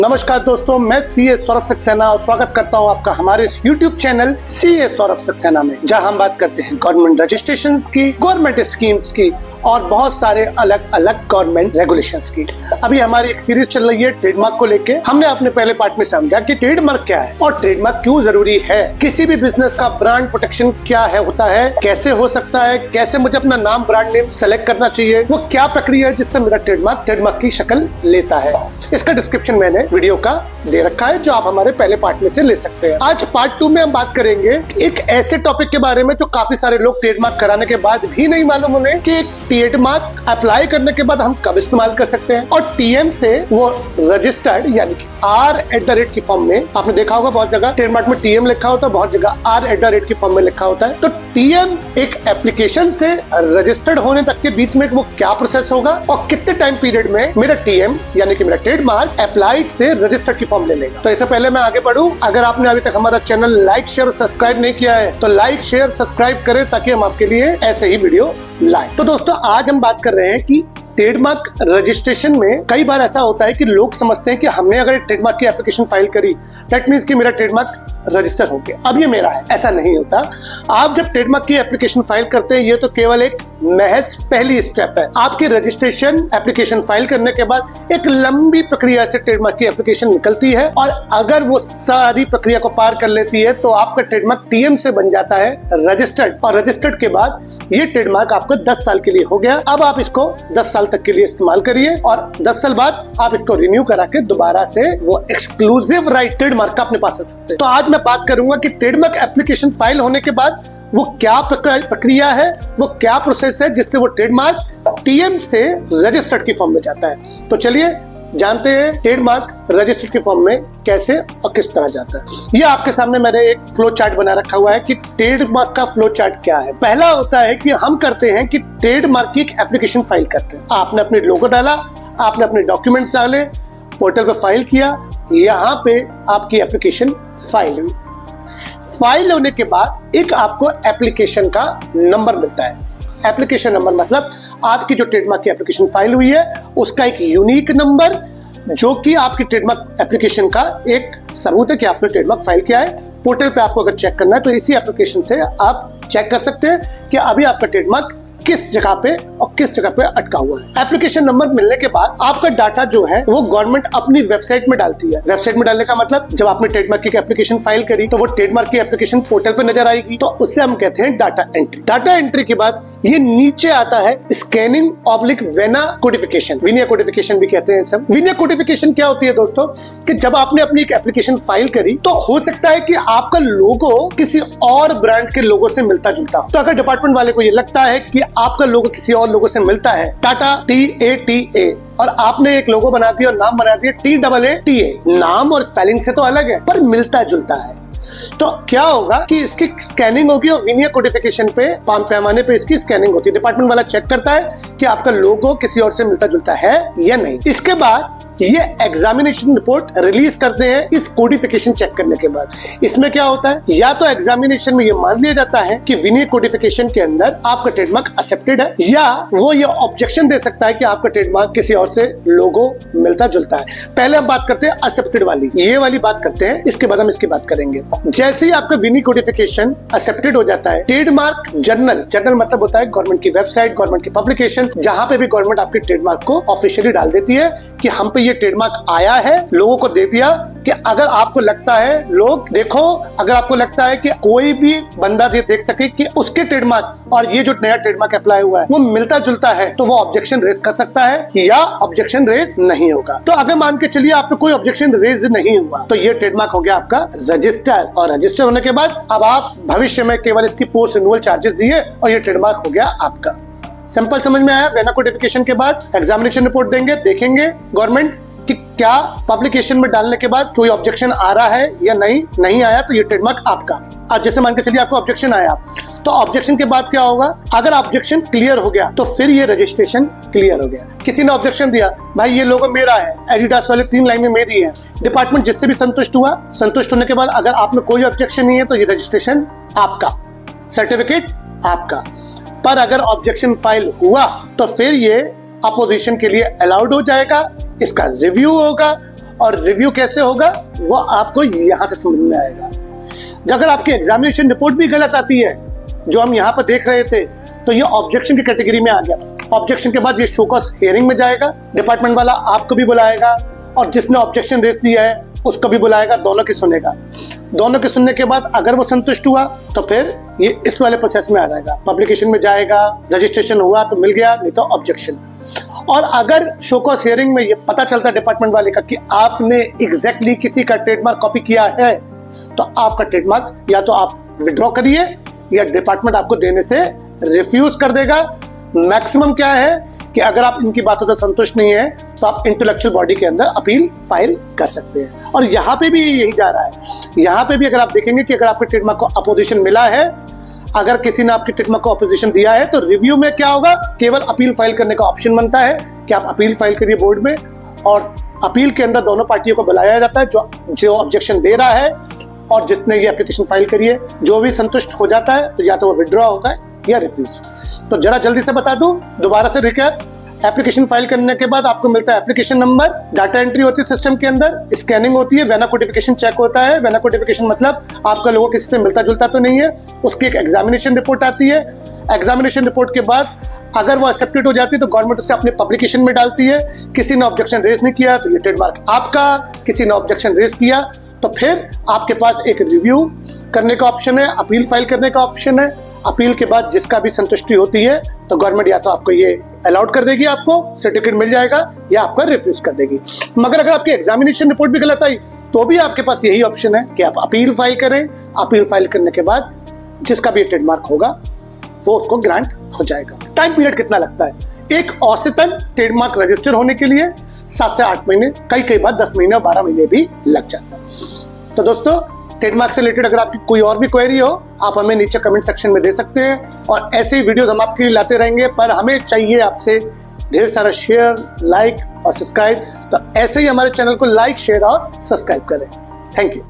नमस्कार दोस्तों, मैं सीए सौरभ सक्सेना और स्वागत करता हूं आपका हमारे इस YouTube channel CA Saurabh Saxena में, जहां हम बात करते हैं गवर्नमेंट रजिस्ट्रेशंस की, गवर्नमेंट स्कीम्स की और बहुत सारे अलग अलग गवर्नमेंट रेगुलेशंस की। अभी हमारी एक सीरीज चल रही है ट्रेडमार्क को लेके। हमने अपने पहले पार्ट में समझा कि ट्रेडमार्क क्या है और ट्रेडमार्क क्यों जरूरी है, किसी भी बिजनेस का ब्रांड प्रोटेक्शन क्या है होता है, कैसे हो सकता है, कैसे मुझे अपना नाम ब्रांड नेम सेलेक्ट करना चाहिए, वो क्या प्रक्रिया है जिससे मेरा ट्रेडमार्क की शक्ल लेता है। इसका डिस्क्रिप्शन मैंने वीडियो का दे रखा है, जो आप हमारे पहले पार्ट में से ले सकते हैं। आज पार्ट 2 में हम बात करेंगे एक ऐसे टॉपिक के बारे में जो काफी सारे लोग ट्रेडमार्क कराने के बाद भी नहीं मालूम उन्हें कि ट्रेडमार्क अप्लाई करने के बाद हम कब इस्तेमाल कर सकते हैं। और टीएम से वो रजिस्टर्ड यानी कि R@ की फॉर्म में, आपने देखा होगा बहुत जगह ट्रेडमार्क में टीएम लिखा होता है, बहुत जगह R@ की फॉर्म में लिखा होता है। तो टीएम एक एप्लीकेशन से रजिस्टर्ड होने तक के बीच में वो क्या प्रोसेस होगा और कितने टाइम पीरियड में मेरा टीएम यानी कि मेरा ट्रेडमार्क अप्लाइड से रजिस्टर्ड की फॉर्म ले लेगा। तो इससे पहले मैं आगे बढ़ूं, अगर आपने अभी तक हमारा चैनल लाइक शेयर और सब्सक्राइब नहीं किया है तो लाइक शेयर सब्सक्राइब करें, ताकि हम आपके लिए ऐसे ही वीडियो लाए। तो दोस्तों, आज हम बात कर रहे हैं कि ट्रेडमार्क रजिस्ट्रेशन में कई बार ऐसा होता है कि लोग समझते हैं कि हमने अगर ट्रेडमार्क की एप्लीकेशन फाइल करी, दैट मींस कि मेरा ट्रेडमार्क रजिस्टर हो गया, अब ये मेरा है। ऐसा नहीं होता। आप जब ट्रेडमार्क की एप्लीकेशन फाइल करते हैं, ये तो केवल एक महज पहली स्टेप है। आपकी रजिस्ट्रेशन एप्लीकेशन फाइल करने के बाद एक लंबी प्रक्रिया से ट्रेडमार्क की एप्लीकेशन निकलती है, और अगर वो सारी प्रक्रिया को पार कर लेती है तो आपका ट्रेडमार्क टीएम से बन जाता है रजिस्टर्ड, और रजिस्टर्ड के बाद ये ट्रेडमार्क आपका 10 साल के लिए हो गया। अब आप इसको 10 साल तक के लिए इस्तेमाल करिए, और 10 साल बाद आप इसको रिन्यू करा के दोबारा से वो एक्सक्लूसिव राइट ट्रेडमार्क का अपने पास रख सकते हैं। तो आज मैं बात करूंगा कि ट्रेडमार्क एप्लीकेशन फाइल होने के बाद वो क्या प्रक्रिया है, वो क्या प्रोसेस है जिससे वो ट्रेडमार्क टीएम से रजिस्टर्ड की फॉर्म में जाता है। तो चलिए जानते हैं ट्रेडमार्क रजिस्टर्ड की फॉर्म में कैसे और किस तरह जाता है। ये आपके सामने मैंने एक फ्लो चार्ट बना रखा हुआ है कि ट्रेडमार्क का फ्लो चार्ट क्या है। पहला होता है कि हम करते हैं कि ट्रेडमार्क की एक एप्लीकेशन फाइल करते हैं। आपने अपने लोगो डाला, आपने अपने डॉक्यूमेंट्स डाले, पोर्टल पे फाइल किया, यहाँ पे आपकी एप्लीकेशन फाइल हुई। फाइल होने के बाद एक आपको एप्लीकेशन का नंबर मिलता है। एप्लीकेशन नंबर मतलब आपकी जो ट्रेडमार्क की एप्लीकेशन फाइल हुई है उसका एक यूनिक नंबर, जो कि आपकी ट्रेडमार्क एप्लीकेशन का एक सबूत है कि आपने ट्रेडमार्क फाइल किया है। पोर्टल पे आपको अगर चेक करना है तो इसी एप्लीकेशन से आप चेक कर सकते हैं कि अभी आपका ट्रेडमार्क किस जगह पे और किस जगह पे अटका हुआ है। एप्लीकेशन नंबर मिलने के बाद आपका डाटा जो है वो गवर्नमेंट अपनी वेबसाइट में डालती है। वेबसाइट में डालने का मतलब, जब आपने ट्रेडमार्क की एप्लीकेशन फाइल करी तो वो ट्रेडमार्क की एप्लीकेशन पोर्टल पे नजर आएगी, तो उससे हम कहते हैं डाटा एंट्री। डाटा एंट्री के बाद ये नीचे आता है स्कैनिंग ऑब्लिक वेना कोडिफिकेशन, विनिया कोडिफिकेशन भी कहते हैं सब। विनिया कोडिफिकेशन क्या होती है दोस्तों, कि जब आपने अपनी एक एप्लीकेशन फाइल करी तो हो सकता है कि आपका लोगो किसी और ब्रांड के लोगो से मिलता जुलता हो। तो अगर डिपार्टमेंट वाले को ये लगता है कि आपका लोगो किसी और लोगो से मिलता है, टाटा TATA, और आपने एक लोगो बना दिया और नाम बना दिया TAATA, नाम और स्पेलिंग से तो अलग है पर मिलता जुलता है, तो क्या होगा कि इसकी स्कैनिंग होगी और विनिया कोडिफिकेशन पे पैमाने पे इसकी स्कैनिंग होती है। डिपार्टमेंट वाला चेक करता है कि आपका लोगो किसी और से मिलता जुलता है या नहीं। इसके बाद ये एग्जामिनेशन रिपोर्ट रिलीज करते हैं इस कोडिफिकेशन चेक करने के बाद। इसमें क्या होता है, या तो एग्जामिनेशन में ये मान लिया जाता है कि विनिया कोडिफिकेशन के अंदर आपका ट्रेडमार्क एक्सेप्टेड है, या वो ये ऑब्जेक्शन दे सकता है कि आपका ट्रेडमार्क किसी और से लोगो मिलता जुलता है। पहले हम बात करते हैं एक्सेप्टेड वाली, ये वाली बात करते हैं, इसके बाद हम इसकी बात करेंगे। जैसे ही आपका विनिया कोडिफिकेशन एक्सेप्टेड हो जाता है, ट्रेडमार्क जर्नल मतलब होता है गवर्नमेंट की वेबसाइट, गवर्नमेंट की पब्लिकेशन, जहां पे भी गवर्नमेंट आपके ट्रेडमार्क को ऑफिशियली डाल देती है कि हम पे ये ट्रेडमार्क आया है, लोगों को दे दिया कि अगर आपको लगता है, लोग देखो, अगर आपको लगता है कि कोई भी बंदा देख सके कि उसके ट्रेडमार्क और ये जो नया ट्रेडमार्क अप्लाई हुआ है वो मिलता जुलता है, तो वो ऑब्जेक्शन रेज कर सकता है या ऑब्जेक्शन रेज नहीं होगा। तो अगर मान के चलिए आप पे कोई ऑब्जेक्शन रेज नहीं हुआ तो ये ट्रेडमार्क हो गया आपका रजिस्टर, और रजिस्टर होने के बाद अब आप भविष्य में केवल इसकी पोस्ट रिन्यूअल चार्जेस दिए और ये ट्रेडमार्क हो गया आपका। सिंपल समझ में आया। वेना कोडिफिकेशन के बाद एग्जामिनेशन रिपोर्ट देंगे, देखेंगे गवर्नमेंट कि क्या पब्लिकेशन में डालने के बाद कोई ऑब्जेक्शन आ रहा है या नहीं आया, तो ये ट्रेडमार्क आपका। आज जैसे मान के चलिए आपको ऑब्जेक्शन आया, तो ऑब्जेक्शन के बाद क्या होगा, अगर ऑब्जेक्शन क्लियर हो गया तो फिर ये रजिस्ट्रेशन क्लियर हो गया। किसी ने ऑब्जेक्शन दिया, भाई ये लोगो मेरा है, एडिडास वाले 3 लाइनें मेरी है, डिपार्टमेंट जिससे भी संतुष्ट हुआ, संतुष्ट होने के बाद अगर आप में कोई ऑब्जेक्शन नहीं है तो ये रजिस्ट्रेशन आपका, सर्टिफिकेट आपका। पर अगर ऑब्जेक्शन फाइल हुआ तो फिर ये अपोजिशन के लिए अलाउड हो जाएगा, इसका रिव्यू होगा और रिव्यू कैसे होगा वो आपको यहाँ से समझ में आएगा। अगर आपकी एग्जामिनेशन रिपोर्ट भी गलत आती है, जो हम यहाँ पर देख रहे थे, तो ये ऑब्जेक्शन की कैटेगरी में आ गया। ऑब्जेक्शन के बाद ये शो कॉज हियरिंग में जाएगा, डिपार्टमेंट वाला आपको भी बुलाएगा और जिसने ऑब्जेक्शन रेज दिया है उसको भी बुलाएगा, दोनों की सुनेगा। दोनों के सुनने के बाद अगर वो संतुष्ट हुआ तो फिर ये इस वाले प्रोसेस में आ जाएगा, पब्लिकेशन में जाएगा, रजिस्ट्रेशन हुआ तो मिल गया, नहीं तो ऑब्जेक्शन। और अगर शो कॉज हियरिंग में ये पता चलता है डिपार्टमेंट वाले का कि आपने एग्जैक्टली किसी का ट्रेडमार्क कॉपी किया है, तो आपका ट्रेडमार्क या तो आप विड्रॉ करिए या डिपार्टमेंट आपको देने से रिफ्यूज कर देगा। मैक्सिमम क्या है कि अगर आप इनकी बातों से संतुष्ट नहीं है तो आप इंटेलेक्चुअल बॉडी के अंदर अपील फाइल कर सकते हैं। और यहाँ पे भी यही जा रहा है, यहाँ पे भी अगर आप देखेंगे कि अगर आपके ट्रेडमार्क को अपोजिशन मिला है, अगर किसी ने आपके ट्रेडमार्क को अपोजिशन दिया है, तो रिव्यू में क्या होगा, केवल अपील फाइल करने का ऑप्शन बनता है कि आप अपील फाइल करिए बोर्ड में। और अपील के अंदर दोनों पार्टियों को बुलाया जाता है, जो ऑब्जेक्शन दे रहा है और जिसने ये एप्लीकेशन फाइल करी है। जो भी संतुष्ट हो जाता है तो या तो वो विड्रॉ होगा या रिफ्यूज। तो जरा जल्दी से बता दूं, दोबारा से रिकैप। एप्लीकेशन फाइल करने के बाद आपको मिलता है एप्लीकेशन नंबर, डाटा एंट्री होती है सिस्टम के अंदर, स्कैनिंग होती है, वेना कोडिफिकेशन चेक होता है। वेना कोडिफिकेशन मतलब आपका लोगो किसी से मिलता जुलता तो नहीं है, उसकी एक एग्जामिनेशन रिपोर्ट आती है। एग्जामिनेशन रिपोर्ट के बाद अगर वो एक्सेप्टेड हो जाती है तो गवर्नमेंट उसे अपने पब्लिकेशन में डालती है। किसी ने ऑब्जेक्शन रेज नहीं किया तो ये ट्रेडमार्क आपका, किसी ने ऑब्जेक्शन रेज किया तो फिर आपके पास एक रिव्यू करने का ऑप्शन है, अपील फाइल करने का ऑप्शन है। अपील के बाद जिसका भी संतुष्टि होती है तो गवर्नमेंट या तो आपको ये अलाउड कर देगी, आपको सर्टिफिकेट मिल जाएगा, या आपका रिफ्यूज कर देगी। मगर अगर आपकी एग्जामिनेशन रिपोर्ट भी गलत आई तो भी आपके पास यही ऑप्शन है कि आप अपील फाइल करें। अपील फाइल करने के बाद जिसका भी ट्रेडमार्क होगा वो उसको ग्रांट हो जाएगा। टाइम पीरियड कितना लगता है? एक औसतन ट्रेडमार्क रजिस्टर होने के लिए 7 से 8 महीने, कई बार 10 महीने और 12 महीने भी लग जाता है। तो दोस्तों, ट्रेडमार्क से रिलेटेड अगर आपकी कोई और भी क्वेरी हो, आप हमें नीचे कमेंट सेक्शन में दे सकते हैं और ऐसे ही वीडियोस हम आपके लिए लाते रहेंगे। पर हमें चाहिए आपसे ढेर सारा शेयर, लाइक और सब्सक्राइब। तो ऐसे ही हमारे चैनल को लाइक, शेयर और सब्सक्राइब करें। Thank you.